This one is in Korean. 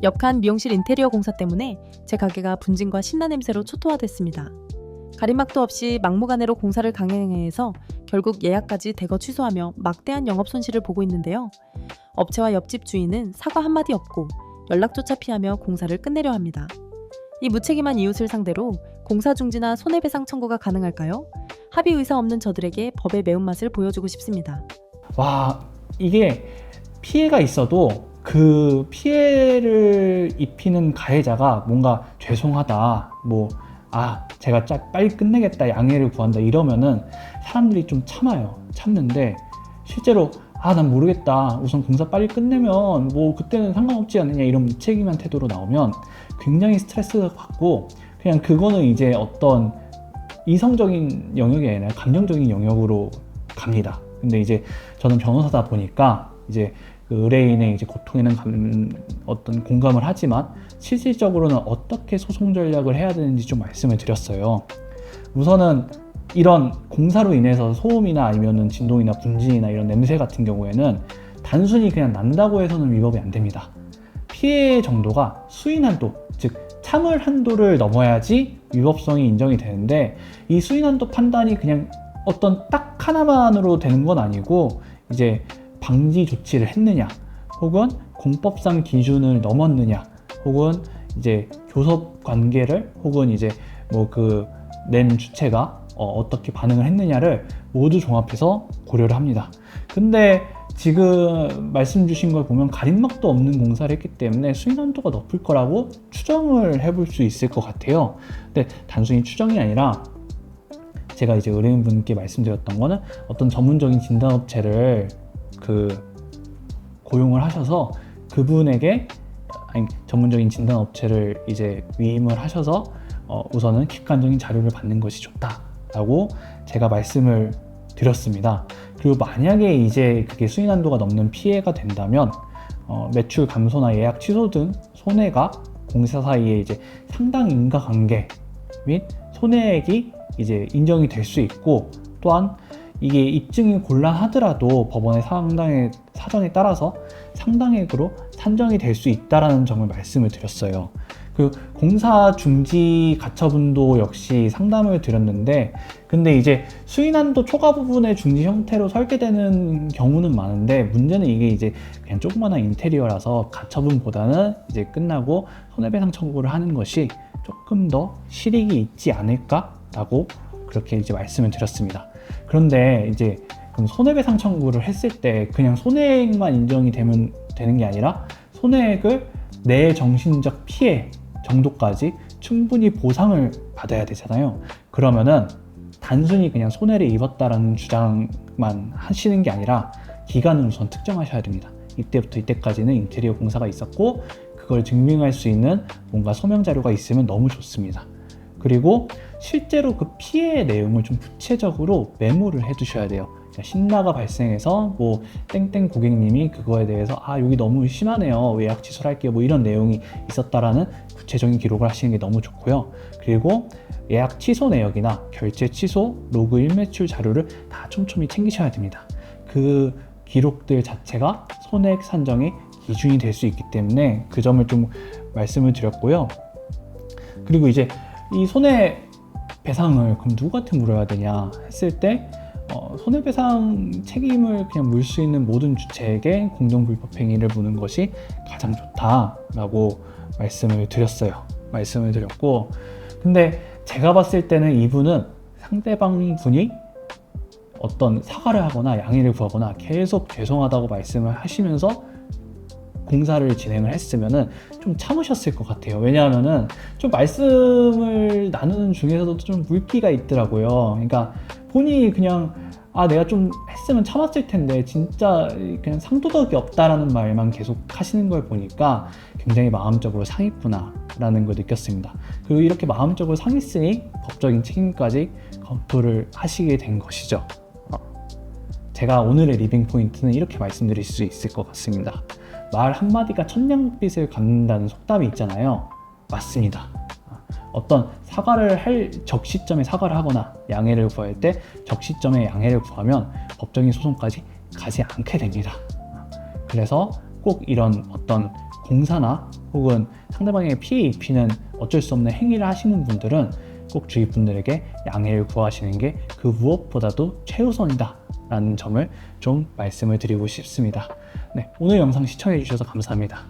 역한 미용실 인테리어 공사 때문에 제 가게가 분진과 신나 냄새로 초토화됐습니다. 가림막도 없이 막무가내로 공사를 강행해서 결국 예약까지 대거 취소하며 막대한 영업 손실을 보고 있는데요. 업체와 옆집 주인은 사과 한마디 없고 연락조차 피하며 공사를 끝내려 합니다. 이 무책임한 이웃을 상대로 공사 중지나 손해배상 청구가 가능할까요? 합의 의사 없는 저들에게 법의 매운맛을 보여주고 싶습니다. 와, 이게 피해가 있어도 그 피해를 입히는 가해자가 뭔가 죄송하다, 제가 빨리 끝내겠다, 양해를 구한다 이러면은 사람들이 좀 참는데 실제로 난 모르겠다, 우선 공사 빨리 끝내면 그때는 상관없지 않느냐, 이런 무책임한 태도로 나오면 굉장히 스트레스 받고, 그냥 그거는 이제 어떤 이성적인 영역이 아니라 감정적인 영역으로 갑니다. 근데 이제 저는 변호사다 보니까 이제 그 의뢰인의 이제 고통에는 어떤 공감을 하지만 실질적으로는 어떻게 소송 전략을 해야 되는지 좀 말씀을 드렸어요. 우선은 이런 공사로 인해서 소음이나 아니면은 진동이나 분진이나 이런 냄새 같은 경우에는 단순히 그냥 난다고 해서는 위법이 안 됩니다. 피해 정도가 수인 한도, 즉 참을 한도를 넘어야지 위법성이 인정이 되는데, 이 수인 한도 판단이 그냥 어떤 딱 하나만으로 되는 건 아니고, 이제 방지 조치를 했느냐, 혹은 공법상 기준을 넘었느냐, 혹은 이제 교섭 관계를, 혹은 이제 낸 주체가 어떻게 반응을 했느냐를 모두 종합해서 고려를 합니다. 근데 지금 말씀 주신 걸 보면 가림막도 없는 공사를 했기 때문에 수인 한도가 높을 거라고 추정을 해볼 수 있을 것 같아요. 근데 단순히 추정이 아니라 제가 이제 의뢰인분께 말씀드렸던 거는 어떤 전문적인 진단업체를 고용을 하셔서 그분에게 전문적인 진단업체를 이제 위임을 하셔서 우선은 객관적인 자료를 받는 것이 좋다라고 제가 말씀을 드렸습니다. 그리고 만약에 이제 그게 수인 한도가 넘는 피해가 된다면 매출 감소나 예약 취소 등 손해가 공사 사이에 이제 상당 인과관계 및 손해액이 이제 인정이 될 수 있고, 또한 이게 입증이 곤란하더라도 법원의 사정에 따라서 상당액으로 산정이 될 수 있다는 점을 말씀을 드렸어요. 그 공사 중지 가처분도 역시 상담을 드렸는데, 근데 이제 수인한도 초과 부분의 중지 형태로 설계되는 경우는 많은데, 문제는 이게 이제 그냥 조그마한 인테리어라서 가처분보다는 이제 끝나고 손해배상 청구를 하는 것이 조금 더 실익이 있지 않을까라고 그렇게 이제 말씀을 드렸습니다. 그런데 이제 그럼 손해배상 청구를 했을 때 그냥 손해액만 인정이 되는 게 아니라 손해액을 내 정신적 피해 정도까지 충분히 보상을 받아야 되잖아요. 그러면은 단순히 그냥 손해를 입었다라는 주장만 하시는 게 아니라 기간을 우선 특정하셔야 됩니다. 이때부터 이때까지는 인테리어 공사가 있었고, 그걸 증명할 수 있는 뭔가 소명 자료가 있으면 너무 좋습니다. 그리고 실제로 그 피해의 내용을 좀 구체적으로 메모를 해 두셔야 돼요. 신나가 발생해서 땡땡 고객님이 그거에 대해서 여기 너무 심하네요, 예약 취소할게요, 이런 내용이 있었다라는 구체적인 기록을 하시는 게 너무 좋고요. 그리고 예약 취소 내역이나 결제 취소, 로그 일매출 자료를 다 촘촘히 챙기셔야 됩니다. 그 기록들 자체가 손해액 산정의 기준이 될 수 있기 때문에 그 점을 좀 말씀을 드렸고요. 그리고 이제 이 손해배상을 그럼 누구한테 물어야 되냐 했을 때 손해배상 책임을 그냥 물 수 있는 모든 주체에게 공정불법행위를 묻는 것이 가장 좋다라고 말씀을 드렸고, 근데 제가 봤을 때는 이분은 상대방 분이 어떤 사과를 하거나 양해를 구하거나 계속 죄송하다고 말씀을 하시면서 공사를 진행을 했으면은 좀 참으셨을 것 같아요. 왜냐하면은 좀 말씀을 나누는 중에서도 좀 물기가 있더라고요. 그러니까 본인이 그냥 내가 좀 했으면 참았을 텐데 진짜 그냥 상도덕이 없다라는 말만 계속 하시는 걸 보니까 굉장히 마음적으로 상했구나 라는 걸 느꼈습니다. 그리고 이렇게 마음적으로 상했으니 법적인 책임까지 검토를 하시게 된 것이죠. 제가 오늘의 리빙 포인트는 이렇게 말씀드릴 수 있을 것 같습니다. 말 한마디가 천냥빚을 갚는다는 속담이 있잖아요. 맞습니다. 어떤 사과를 할 적시점에 사과를 하거나 양해를 구할 때 적시점에 양해를 구하면 법적인 소송까지 가지 않게 됩니다. 그래서 꼭 이런 어떤 공사나 혹은 상대방에게 피해 입히는 어쩔 수 없는 행위를 하시는 분들은 꼭 주위 분들에게 양해를 구하시는 게 그 무엇보다도 최우선이다 라는 점을 좀 말씀을 드리고 싶습니다. 네, 오늘 영상 시청해 주셔서 감사합니다.